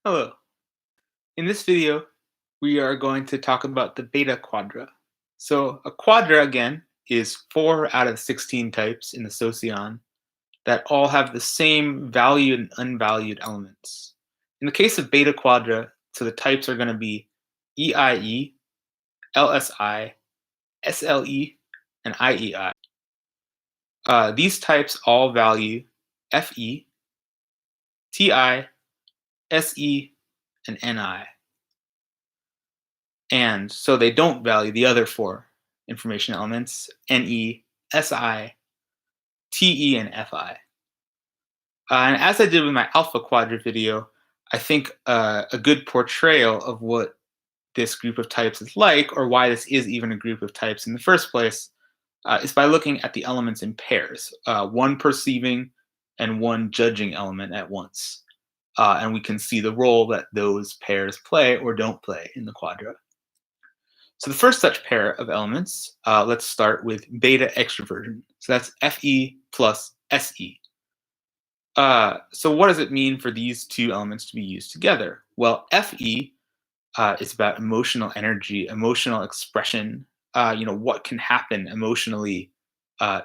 Hello. In this video, we are going to talk about the beta quadra. So a quadra, again, is 4 out of 16 types in the Socion that all have the same valued and unvalued elements. In the case of beta quadra, so the types are going to be EIE, LSI, SLE, and IEI. These types all value FE, TI, SE, and NI. And so they don't value the other 4 information elements, NE, SI, TE, and FI. And as I did with my alpha quadra video, I think a good portrayal of what this group of types is like, or why this is even a group of types in the first place, is by looking at the elements in pairs, one perceiving and one judging element at once. And we can see the role that those pairs play or don't play in the quadra. So the first such pair of elements, let's start with beta extroversion. So that's Fe plus Se. So what does it mean for these two elements to be used together? Well, Fe is about emotional energy, emotional expression. What can happen emotionally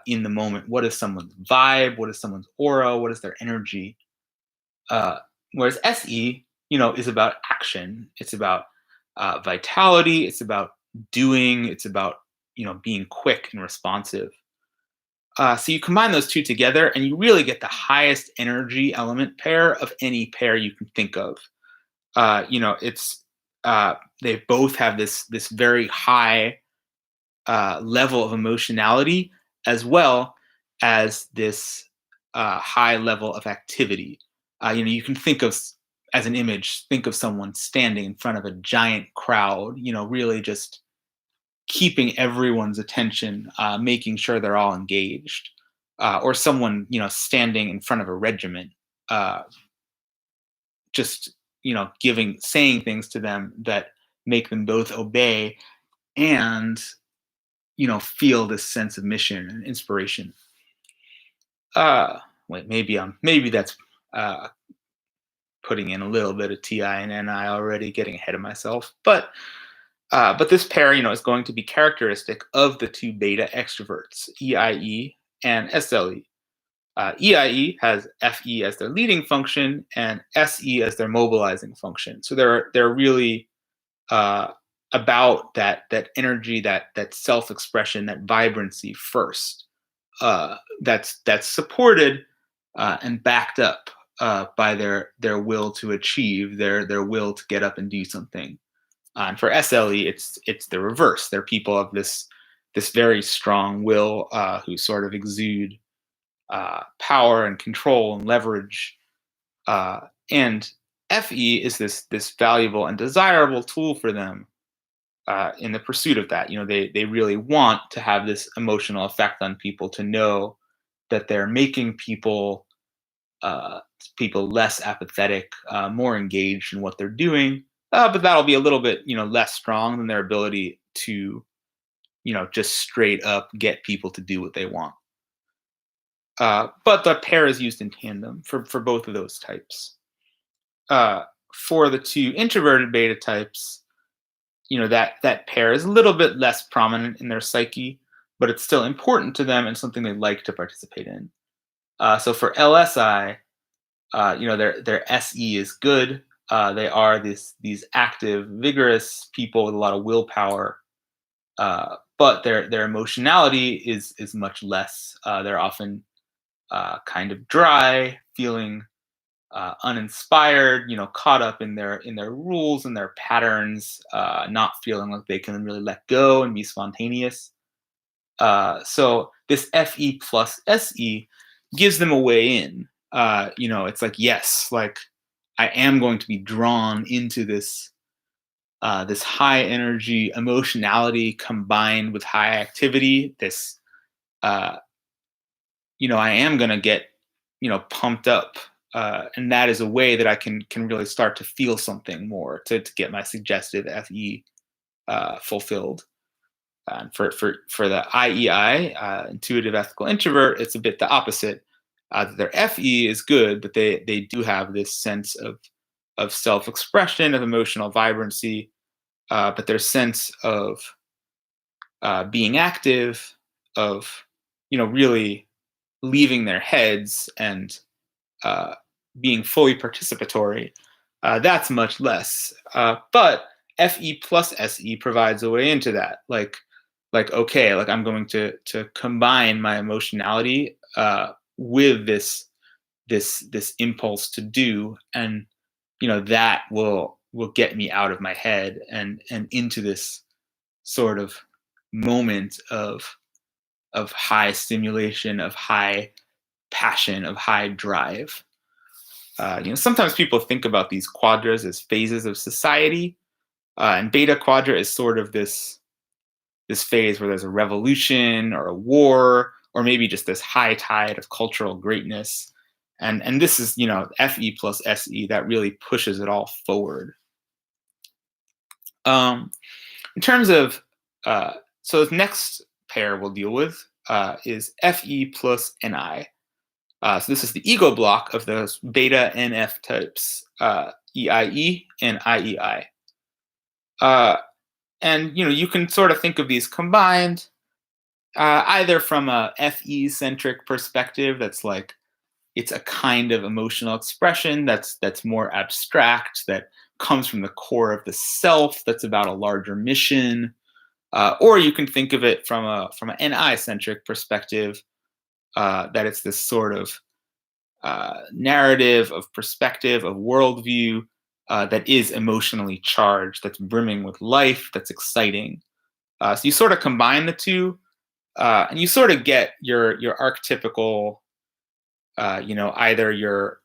in the moment? What is someone's vibe? What is someone's aura? What is their energy? Uh, Whereas Se, is about action. It's about vitality. It's about doing. It's about being quick and responsive. So you combine those two together, and you really get the highest energy element pair of any pair you can think of. It's they both have this very high level of emotionality, as well as this high level of activity. You can think of as an image, think of someone standing in front of a giant crowd. Really just keeping everyone's attention, making sure they're all engaged, or someone standing in front of a regiment, uh, just saying things to them that make them both obey and feel this sense of mission and inspiration. Maybe that's uh, putting in a little bit of Ti and Ni already, getting ahead of myself, but this pair, is going to be characteristic of the two beta extroverts, EIE and SLE. EIE has FE as their leading function and SE as their mobilizing function. So they're really uh, about that energy, that self-expression, that vibrancy first. That's supported and backed up by their will to achieve, their will to get up and do something. And for SLE, it's the reverse. They're people of this very strong will who sort of exude power and control and leverage. And FE is this valuable and desirable tool for them in the pursuit of that. They really want to have this emotional effect on people, to know that they're making uh, people less apathetic, more engaged in what they're doing. But that'll be a little bit less strong than their ability to just straight up get people to do what they want. But the pair is used in tandem for both of those types. Uh, for the two introverted beta types, that pair is a little bit less prominent in their psyche, but it's still important to them and something they like to participate in. So for LSI, their SE is good. They are these active, vigorous people with a lot of willpower, but their emotionality is much less. They're often kind of dry, feeling uninspired, caught up in their rules and their patterns, not feeling like they can really let go and be spontaneous. So this FE plus SE gives them a way in. It's like, yes, like I am going to be drawn into this high energy emotionality combined with high activity. Uh, I am going to get pumped up, and that is a way that I can really start to feel something more, to get my suggestive FE fulfilled. And for the IEI, intuitive ethical introvert, it's a bit the opposite. Their FE is good, but they do have this sense of self-expression, of emotional vibrancy, but their sense of being active, of really leaving their heads and uh, being fully participatory, that's much less. But FE plus SE provides a way into that. Like okay, like I'm going to combine my emotionality with this impulse to do, and that will get me out of my head and into this sort of moment of high stimulation, of high passion, of high drive. Sometimes people think about these quadras as phases of society, and beta quadra is sort of this phase where there's a revolution or a war, or maybe just this high tide of cultural greatness. And this is, FE plus SE that really pushes it all forward. Um, in terms of, so the next pair we'll deal with is FE plus NI. So this is the ego block of those beta NF types, EIE and IEI. And you can sort of think of these combined, either from a FE centric perspective, that's like it's a kind of emotional expression that's more abstract, that comes from the core of the self, that's about a larger mission. Or you can think of it from an NI centric perspective, that it's this sort of narrative, of perspective, of worldview, that is emotionally charged, that's brimming with life, that's exciting. So you sort of combine the two, and you sort of get your archetypical, either your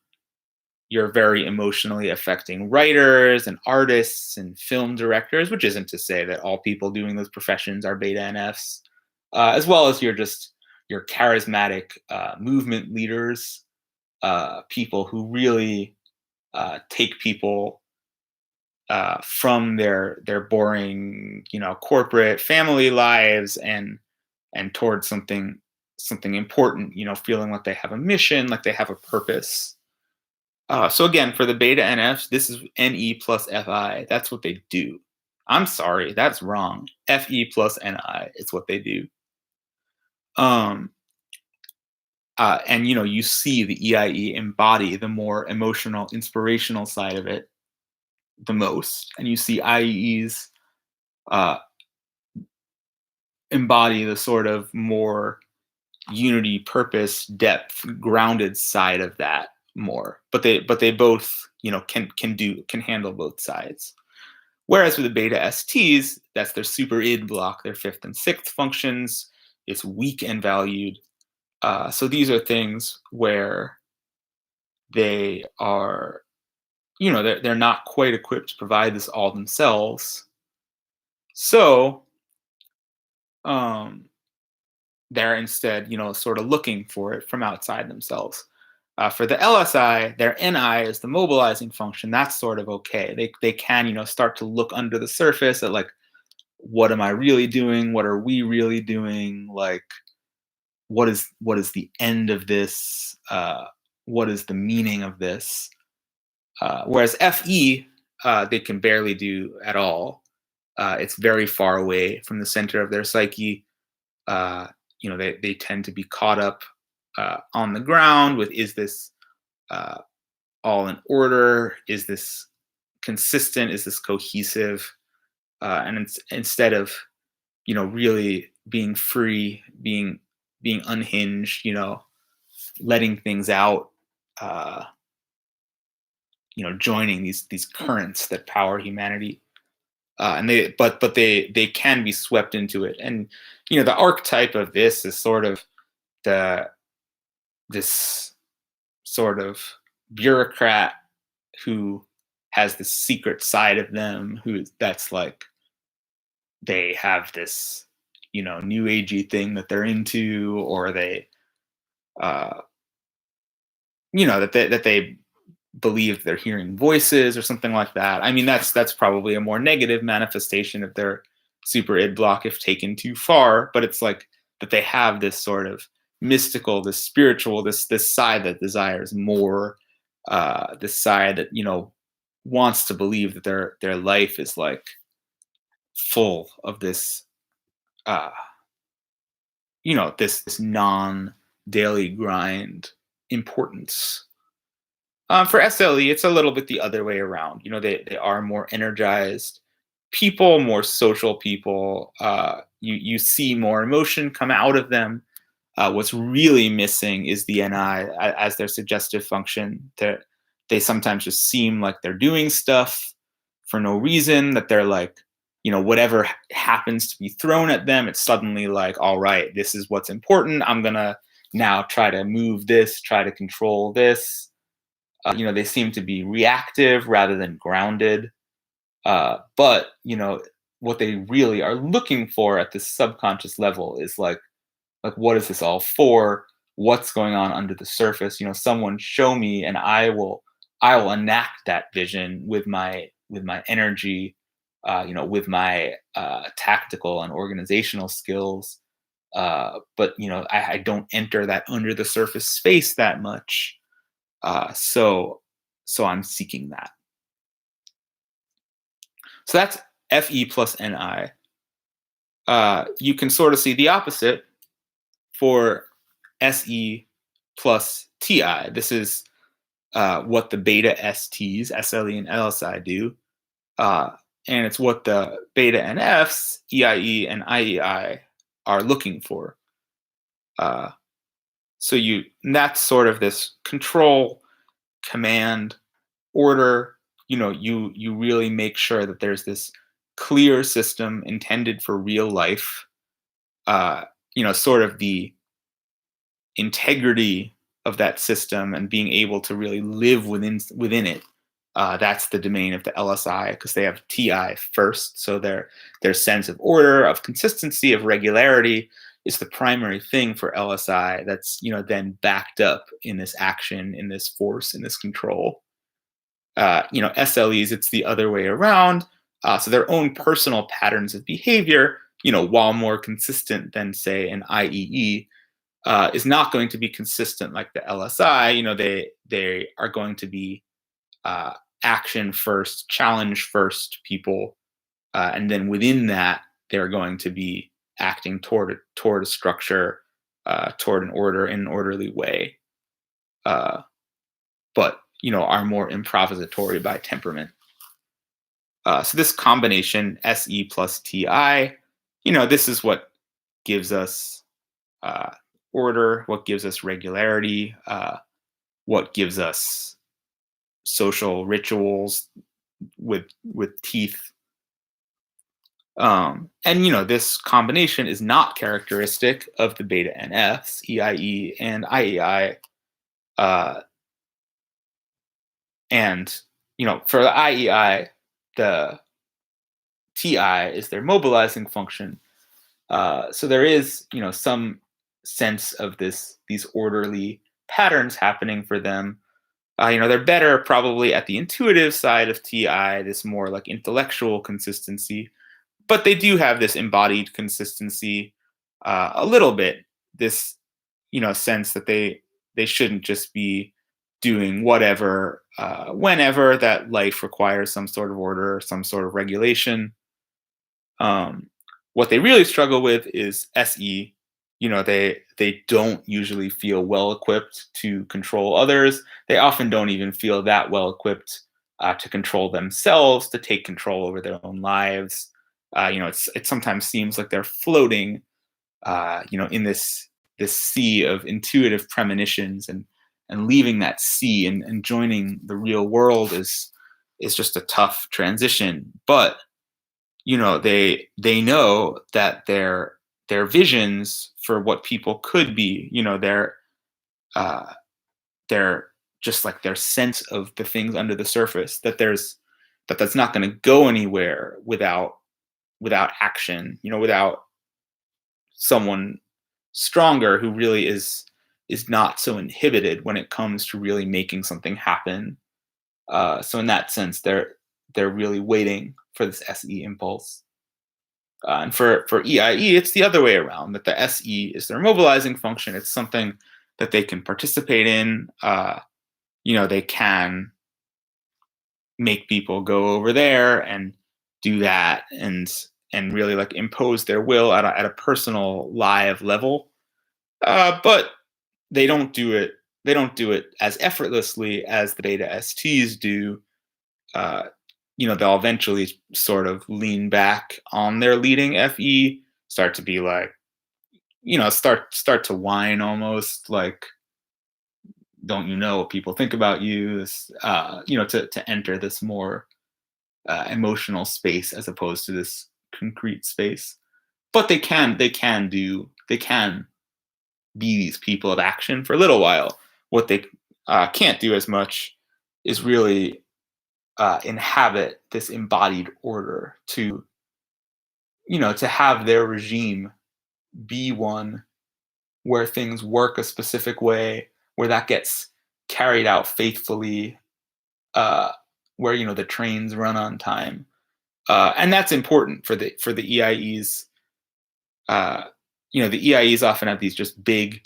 very emotionally affecting writers and artists and film directors, which isn't to say that all people doing those professions are beta NFs, as well as your charismatic movement leaders, people who really take people from their boring, corporate family lives and towards something important, feeling like they have a mission, like they have a purpose. So again, for the beta NFs, this is NE plus FI. That's what they do. I'm sorry, that's wrong. FE plus NI is what they do. And you see the EIE embody the more emotional, inspirational side of it the most, and you see IEEs uh, embody the sort of more unity, purpose, depth, grounded side of that more. But they both can handle both sides. Whereas with the beta STs, that's their super id block, their fifth and sixth functions. It's weak and valued. So these are things where they are, they're not quite equipped to provide this all themselves. So um, they're instead, sort of looking for it from outside themselves. For the LSI, their NI is the mobilizing function. That's sort of okay. They can, start to look under the surface at, like, what am I really doing? What are we really doing? Like, what is the end of this? What is the meaning of this? Whereas FE, they can barely do at all. It's very far away from the center of their psyche. They tend to be caught up on the ground with, is this uh, all in order? Is this consistent? Is this cohesive? And instead of really being free, being unhinged, letting things out, uh, joining these currents that power humanity, and they can be swept into it. And the archetype of this is sort of this sort of bureaucrat who has this secret side of them, that's like, they have this new agey thing that they're into, or they that they believe they're hearing voices or something like that. I mean, that's probably a more negative manifestation of their super id block if taken too far, but it's like that they have this sort of mystical, this spiritual, this side that desires more, this side that wants to believe that their life is like full of this uh this non daily grind importance. For SLE, it's a little bit the other way around. They are more energized people, more social people. You see more emotion come out of them. What's really missing is the NI as their suggestive function. They sometimes just seem like they're doing stuff for no reason, that they're like, whatever happens to be thrown at them, it's suddenly like, all right, this is what's important. I'm going to now try to move this, try to control this. They seem to be reactive rather than grounded. But, what they really are looking for at this subconscious level is like what is this all for? What's going on under the surface? Someone show me, and I will enact that vision with my energy, with my tactical and organizational skills. But I don't enter that under the surface space that much. So I'm seeking that. So that's Fe plus Ni. You can sort of see the opposite for Se plus Ti. This is what the beta STs, SLE and LSI do. And it's what the beta NFs, EIE and IEI are looking for. And that's sort of this control, command, order. You really make sure that there's this clear system intended for real life. Sort of the integrity of that system and being able to really live within it. That's the domain of the LSI, because they have TI first. So their sense of order, of consistency, of regularity is the primary thing for LSI. That's then backed up in this action, in this force, in this control. SLEs, it's the other way around. So their own personal patterns of behavior, while more consistent than say an IEE, is not going to be consistent like the LSI. They are going to be action first, challenge first people, and then within that, they're going to be acting toward a structure, toward an order in an orderly way, but are more improvisatory by temperament. So this combination SE plus TI, this is what gives us order, what gives us regularity, what gives us social rituals with teeth. And this combination is not characteristic of the beta NFs, EIE and IEI. And for the IEI, the TI is their mobilizing function. So there is some sense of these orderly patterns happening for them. They're better probably at the intuitive side of TI, this more like intellectual consistency, but they do have this embodied consistency a little bit. This sense that they shouldn't just be doing whatever whenever that life requires some sort of order, some sort of regulation. What they really struggle with is SE. They don't usually feel well equipped to control others. They often don't even feel that well equipped to control themselves, to take control over their own lives. It sometimes seems like they're floating, in this sea of intuitive premonitions, and leaving that sea and joining the real world is just a tough transition. But they know that their visions for what people could be, they're just like their sense of the things under the surface, that's not going to go anywhere without action, without someone stronger who really is not so inhibited when it comes to really making something happen. So in that sense, they're really waiting for this SE impulse. And for EIE, it's the other way around, that the SE is their mobilizing function. It's something that they can participate in. They can make people go over there and do that and really like impose their will at a personal live level. But they don't do it. They don't do it as effortlessly as the beta STs do. Uh, they'll eventually sort of lean back on their leading FE, start to be like, start to whine almost like, don't you know what people think about you? To enter this more emotional space as opposed to this concrete space. But they can be these people of action for a little while. What they can't do as much is really inhabit this embodied order to have their regime be one where things work a specific way, where that gets carried out faithfully, uh, where the trains run on time, and that's important for the EIEs. Uh, the EIEs often have these just big,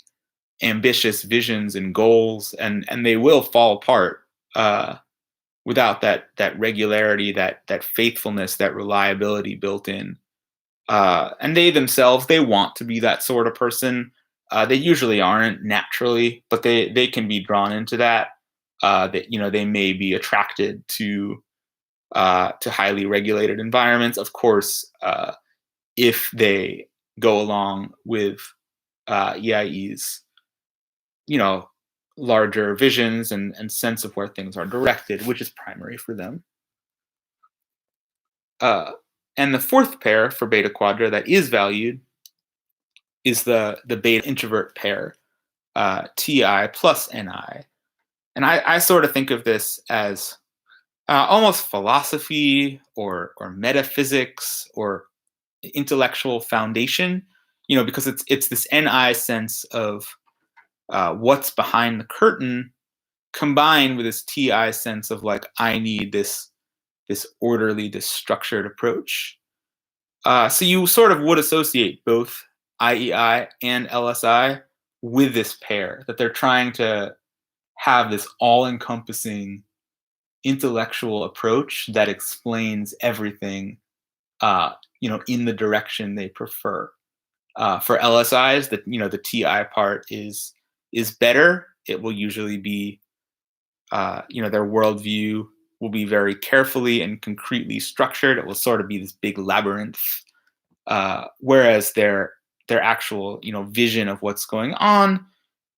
ambitious visions and goals, and they will fall apart without that regularity, that faithfulness, that reliability built in. And they themselves, they want to be that sort of person. They usually aren't naturally, but they can be drawn into that. That they may be attracted to highly regulated environments. Of course, if they go along with EIE's, you know, larger visions and sense of where things are directed, which is primary for them. Uh, and the fourth pair for beta quadra that is valued is the beta introvert pair, TI plus NI. And I sort of think of this as almost philosophy or metaphysics or intellectual foundation, because it's this NI sense of what's behind the curtain combined with this TI sense of like I need this orderly, this structured approach. So you sort of would associate both IEI and LSI with this pair, that they're trying to have this all-encompassing intellectual approach that explains everything, in the direction they prefer. For LSIs, the TI part is better. It will usually be, their worldview will be very carefully and concretely structured. It will sort of be this big labyrinth, whereas their actual vision of what's going on,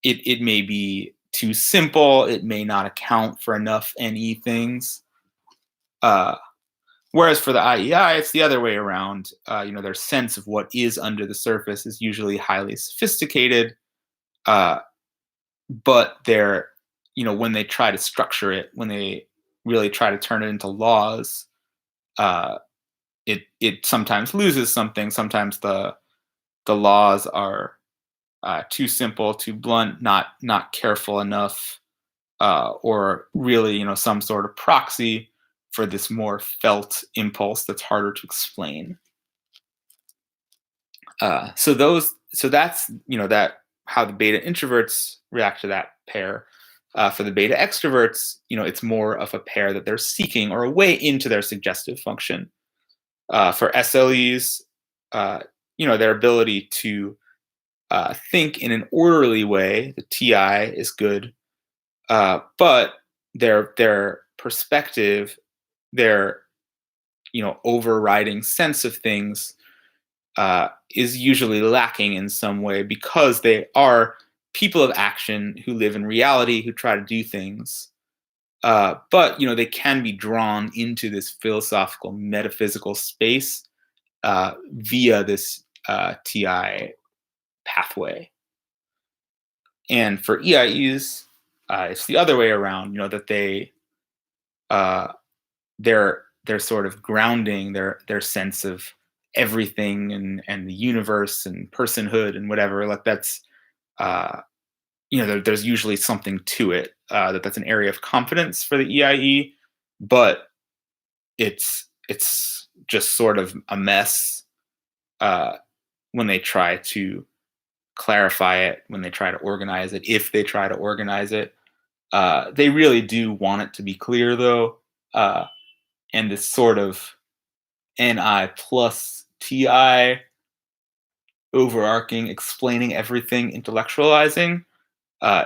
it may be too simple. It may not account for enough NE things. Whereas for the IEI, it's the other way around. Their sense of what is under the surface is usually highly sophisticated, but when they try to structure it, when they really try to turn it into laws, it sometimes loses something. Sometimes the laws are too simple, too blunt, not careful enough, or really some sort of proxy for this more felt impulse that's harder to explain. So that's that how the beta introverts react to that pair. For the beta extroverts, it's more of a pair that they're seeking or a way into their suggestive function. For SLEs, their ability to think in an orderly way, the TI is good, but their perspective, their overriding sense of things is usually lacking in some way because they are people of action who live in reality, who try to do things. But they can be drawn into this philosophical, metaphysical space via this TI pathway. And for EIEs, it's the other way around. That they're sort of grounding their sense of everything and the universe and personhood and whatever. Like that's there's usually something to it, that's an area of confidence for the EIE, but it's just sort of a mess when they try to clarify it, when they try to organize it, if they try to organize it. They really do want it to be clear, though. uh, and this sort of Ni plus Ti overarching, explaining everything, intellectualizing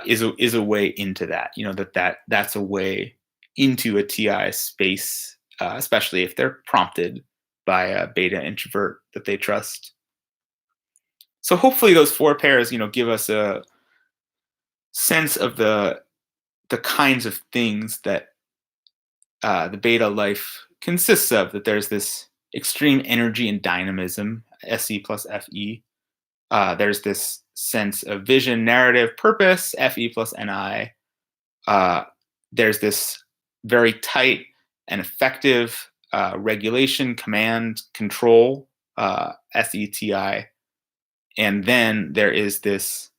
is a way into that. That's a way into a Ti space, especially if they're prompted by a beta introvert that they trust. So hopefully those four pairs, give us a sense of the kinds of things that the beta life consists of. That there's this extreme energy and dynamism, Se plus Fe. There's this sense of vision, narrative, purpose, Fe plus Ni. Uh, there's this very tight and effective regulation, command, control, SETI. And then there is this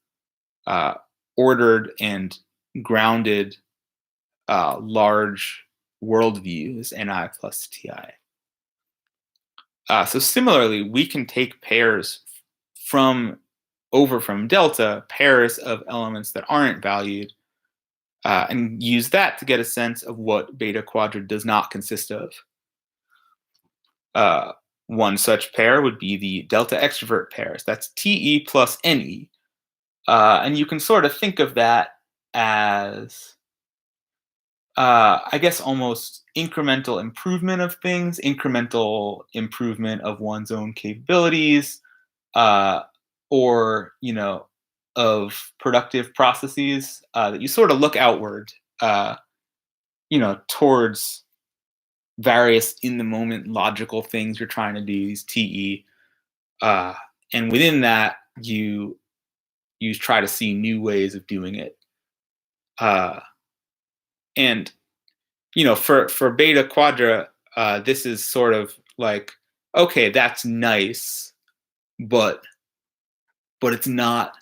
uh, ordered and grounded large worldview, is Ni plus Ti. So similarly, we can take pairs from delta, pairs of elements that aren't valued, and use that to get a sense of what beta quadra does not consist of. One such pair would be the delta extrovert pairs. That's Te plus Ne. And you can sort of think of that as, I guess, almost incremental improvement of things, incremental improvement of one's own capabilities, or, of productive processes that you sort of look outward, towards various in the moment logical things you're trying to do, these TE. Uh, and within that, you try to see new ways of doing it. And for beta quadra, this is sort of like, okay, that's nice, but it's not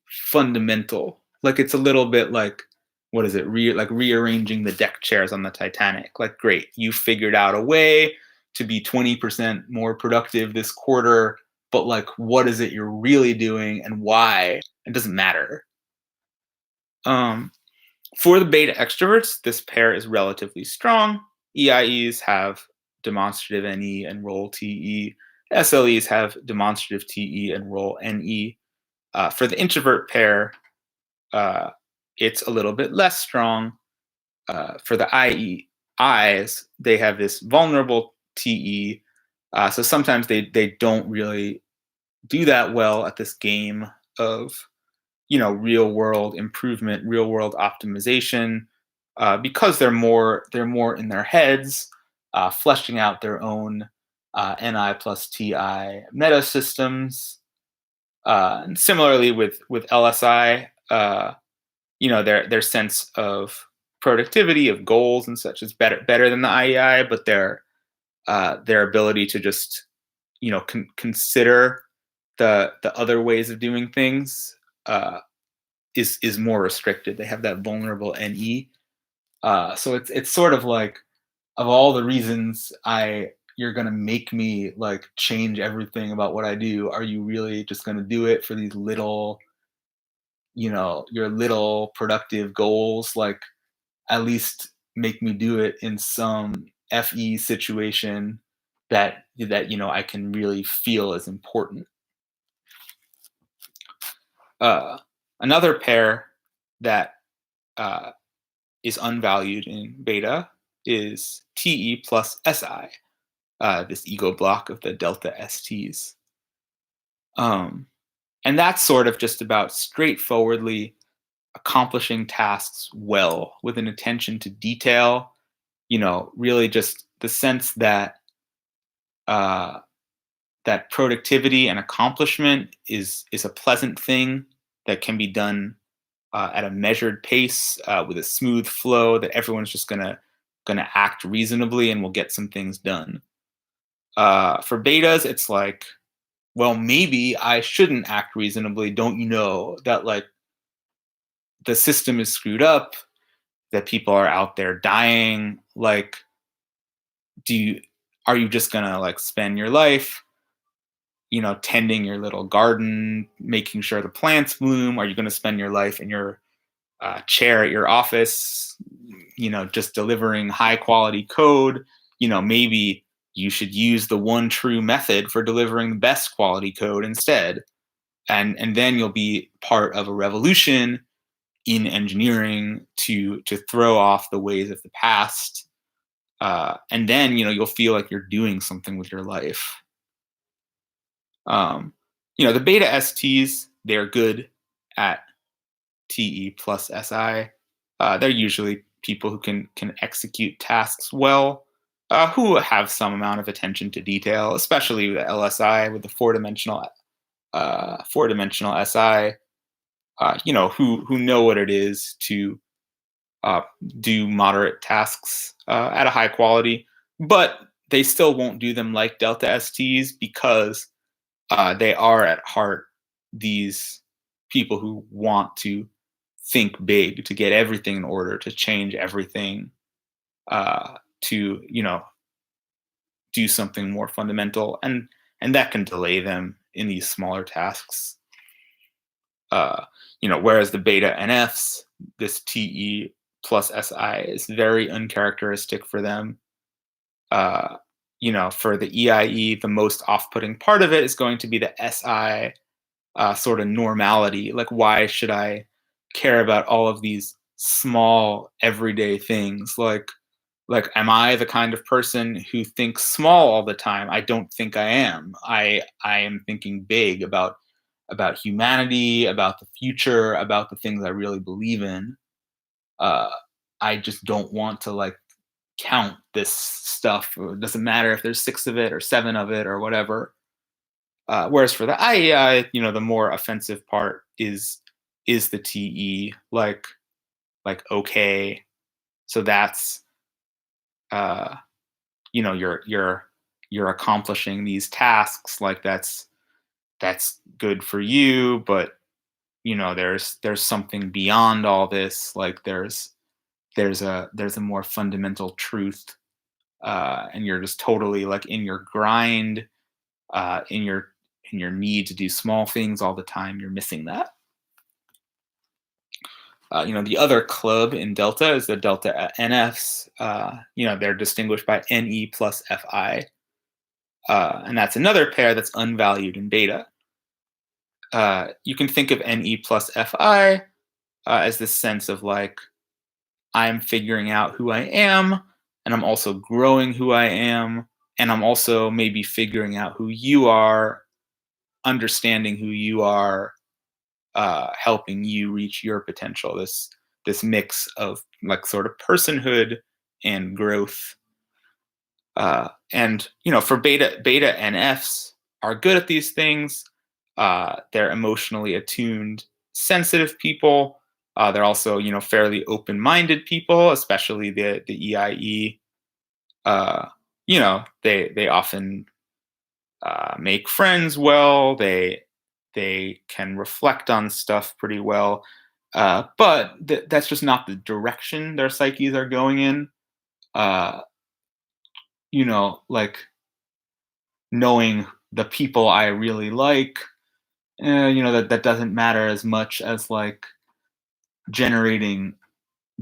fundamental. Like, it's a little bit like, what is it? Like rearranging the deck chairs on the Titanic. Like, great, you figured out a way to be 20% more productive this quarter, but like, what is it you're really doing and why? It doesn't matter. For the beta extroverts, this pair is relatively strong. EIEs have demonstrative NE and role TE. SLEs have demonstrative TE and role NE. For the introvert pair, it's a little bit less strong. For the IEIs, they have this vulnerable TE. So sometimes they don't really do that well at this game of real world improvement, real world optimization, because they're more in their heads, fleshing out their own Ni plus Ti meta systems. And similarly with LSI, their sense of productivity, of goals and such is better than the IEI, but their ability to just consider the other ways of doing things is more restricted. They have that vulnerable NE. So it's sort of like, of all the reasons you're gonna make me like change everything about what I do, are you really just gonna do it for these little, your little productive goals? Like, at least make me do it in some FE situation that I can really feel is important. Another pair that uh, is unvalued in beta is Te plus Si, this ego block of the delta STs. And that's sort of just about straightforwardly accomplishing tasks well with an attention to detail, really just the sense that that productivity and accomplishment is a pleasant thing that can be done at a measured pace, with a smooth flow, that everyone's just gonna act reasonably and we'll get some things done. For betas, it's like, well, maybe I shouldn't act reasonably. Don't you know that like the system is screwed up, that people are out there dying? Like, are you just gonna like spend your life tending your little garden, making sure the plants bloom? Are you going to spend your life in your chair at your office, just delivering high quality code, maybe you should use the one true method for delivering the best quality code instead. And then you'll be part of a revolution in engineering to throw off the ways of the past. And then, you'll feel like you're doing something with your life. Um, the beta STs, they're good at TE plus SI. They're usually people who can execute tasks well, who have some amount of attention to detail, especially with the LSI with the four dimensional SI. Who know what it is to uh, do moderate tasks at a high quality, but they still won't do them like Delta STs because they are at heart these people who want to think big, to get everything in order, to change everything, to do something more fundamental, and that can delay them in these smaller tasks. Uh, whereas the beta NFs, this TE plus SI is very uncharacteristic for them. Uh, for the EIE, the most off-putting part of it is going to be the SI sort of normality. Like, why should I care about all of these small everyday things? Like, am I the kind of person who thinks small all the time? I don't think I am. I am thinking big about humanity, about the future, about the things I really believe in. Uh, I just don't want to like count this stuff. It doesn't matter if there's six of it or seven of it or whatever. Whereas for the IEI, the more offensive part is the TE, like okay. So that's uh, you're accomplishing these tasks, like that's good for you, but there's something beyond all this. Like there's a more fundamental truth, and you're just totally like in your grind, in your need to do small things all the time. You're missing that. The other club in Delta is the Delta NFs. They're distinguished by NE plus FI, and that's another pair that's unvalued in beta. You can think of NE plus FI as this sense of like, I'm figuring out who I am, and I'm also growing who I am, and I'm also maybe figuring out who you are, understanding who you are, helping you reach your potential. This mix of like sort of personhood and growth. And for beta NFs are good at these things. They're emotionally attuned, sensitive people. They're also fairly open-minded people, especially the EIE. They often make friends well. They can reflect on stuff pretty well. But that's just not the direction their psyches are going in. Uh, like knowing the people I really like, that doesn't matter as much as like generating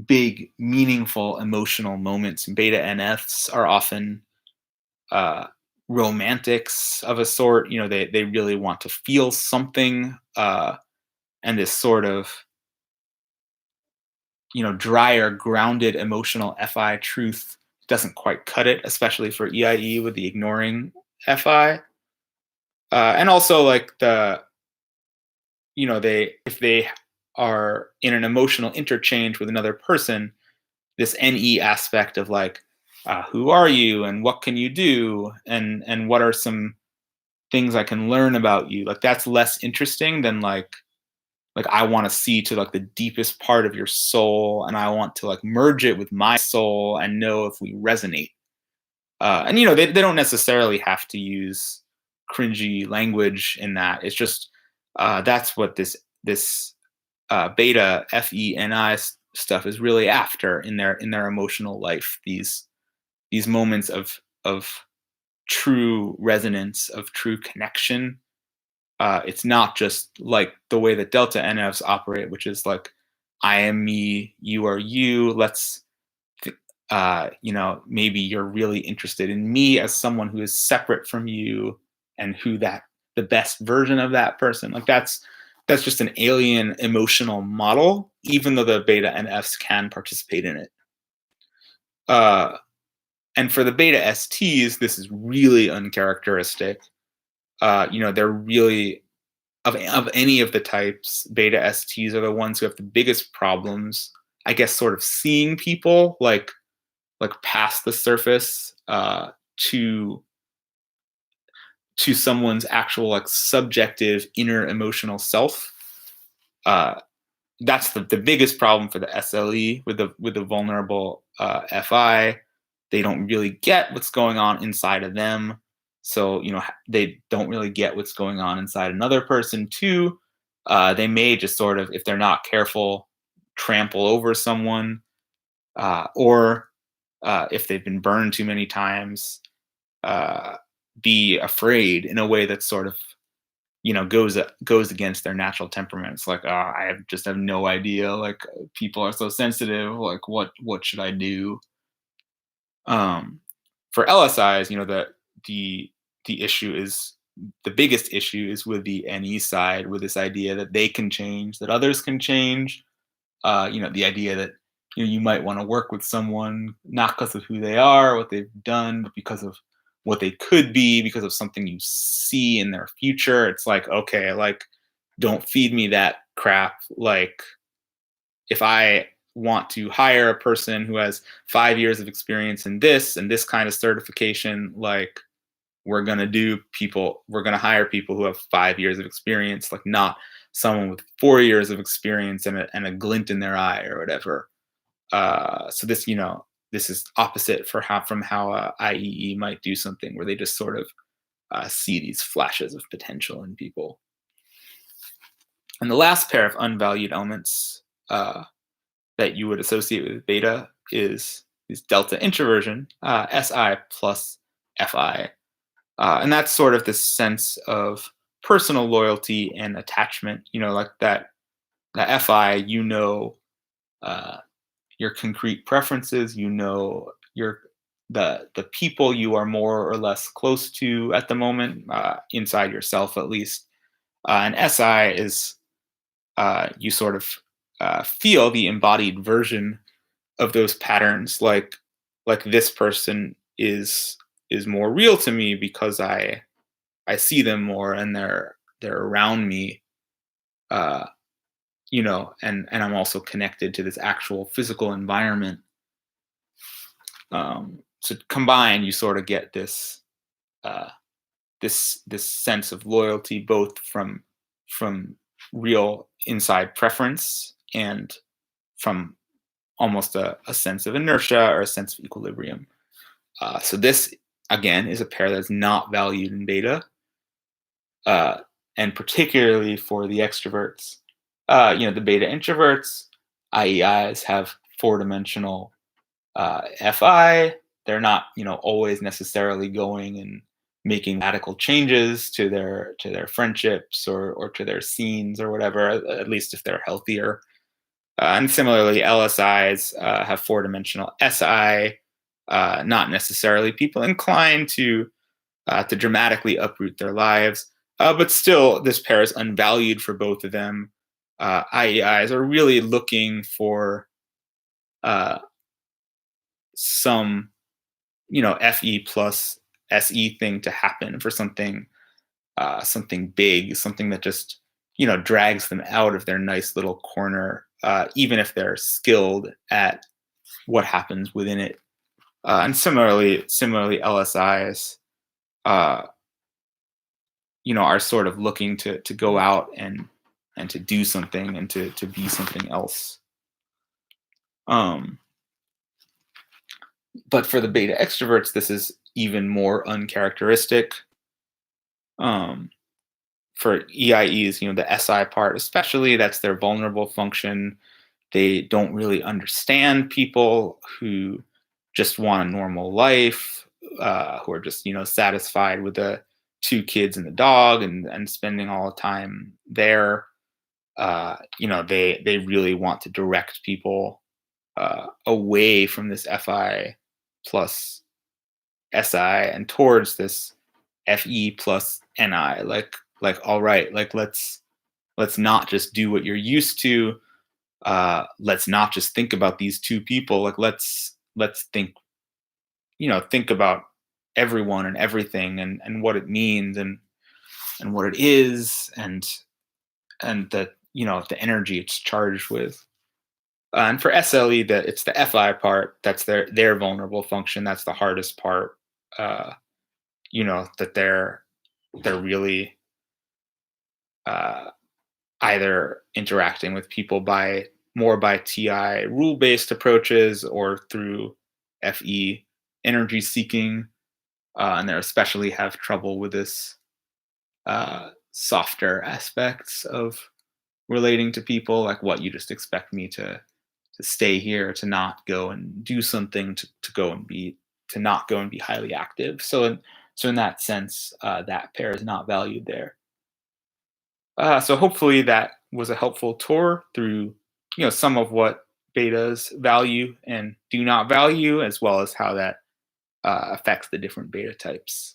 big, meaningful emotional moments. Beta NFs are often uh, romantics of a sort. They really want to feel something, and this sort of drier, grounded, emotional FI truth doesn't quite cut it, especially for EIE with the ignoring FI. And also like they if they are in an emotional interchange with another person, this NE aspect of like, who are you and what can you do, and what are some things I can learn about you, like that's less interesting than like I want to see to like the deepest part of your soul, and I want to like merge it with my soul and know if we resonate. And they don't necessarily have to use cringy language in that. It's just that's what this beta FENI stuff is really after in their emotional life. These moments of true resonance, of true connection. It's not just like the way that Delta NFs operate, which is like, I am me, you are you. Maybe you're really interested in me as someone who is separate from you, and who that the best version of that person. Like that's just an alien emotional model, even though the beta and Fs can participate in it. Uh, and for the beta STs, this is really uncharacteristic. They're really of any of the types, beta STs are the ones who have the biggest problems, I guess, sort of seeing people like past the surface to someone's actual like subjective inner emotional self. Uh, that's the biggest problem for the SLE with the vulnerable FI. They don't really get what's going on inside of them, so they don't really get what's going on inside another person too. They may just sort of, if they're not careful, trample over someone, or if they've been burned too many times, uh, be afraid in a way that sort of goes against their natural temperament. It's like, just have no idea. Like, people are so sensitive. Like, what should I do? Um, for LSIs, the the issue is the biggest issue is with the NE side, with this idea that they can change, that others can change. The idea that you might want to work with someone not because of who they are, what they've done, but because of what they could be, because of something you see in their future. It's like, okay, like, don't feed me that crap. Like, if I want to hire a person who has 5 years of experience in this and this kind of certification, like, we're gonna hire people who have 5 years of experience, like, not someone with 4 years of experience and a glint in their eye or whatever. So this is opposite from how IEE might do something, where they just sort of see these flashes of potential in people. And the last pair of unvalued elements that you would associate with beta is delta introversion, SI plus FI. And that's sort of this sense of personal loyalty and attachment, like that FI, uh, your concrete preferences, your the people you are more or less close to at the moment, inside yourself at least. And SI is, you sort of feel the embodied version of those patterns, like this person is more real to me because I see them more, and they're around me, uh, and I'm also connected to this actual physical environment. So combined, you sort of get uh, this sense of loyalty, both from real inside preference and from almost a sense of inertia or a sense of equilibrium. So this again is a pair that's not valued in beta, uh, and particularly for the extroverts. The beta introverts, IEIs, have four-dimensional FI. They're not, always necessarily going and making radical changes to their friendships or to their scenes or whatever. At least if they're healthier. And similarly, LSIs have four-dimensional SI. Not necessarily people inclined to dramatically uproot their lives. But still, this pair is unvalued for both of them. IEIs are really looking for uh, some, FE plus SE thing to happen, for something big, something that just, drags them out of their nice little corner, even if they're skilled at what happens within it. And similarly, LSIs, uh, are sort of looking to go out and to do something and to be something else. Um, but for the beta extroverts, this is even more uncharacteristic. Um, for EIEs, the SI part especially, that's their vulnerable function. They don't really understand people who just want a normal life, who are just satisfied with the two kids and the dog and spending all the time there. they really want to direct people away from this Fi plus Si and towards this Fe plus Ni. Like all right, like let's not just do what you're used to. Let's not just think about these two people. Like let's think, think about everyone and everything and what it means and what it is and the energy it's charged with. And for SLE, that it's the Fi part that's their vulnerable function. That's the hardest part. Uh, that they're really uh, either interacting with people by TI rule based approaches or through Fe energy seeking, and they especially have trouble with this softer aspects of relating to people, like what you just expect me to stay here, to not go and do something, to not go and be highly active. So in that sense, that pair is not valued there. So hopefully that was a helpful tour through some of what betas value and do not value, as well as how that affects the different beta types.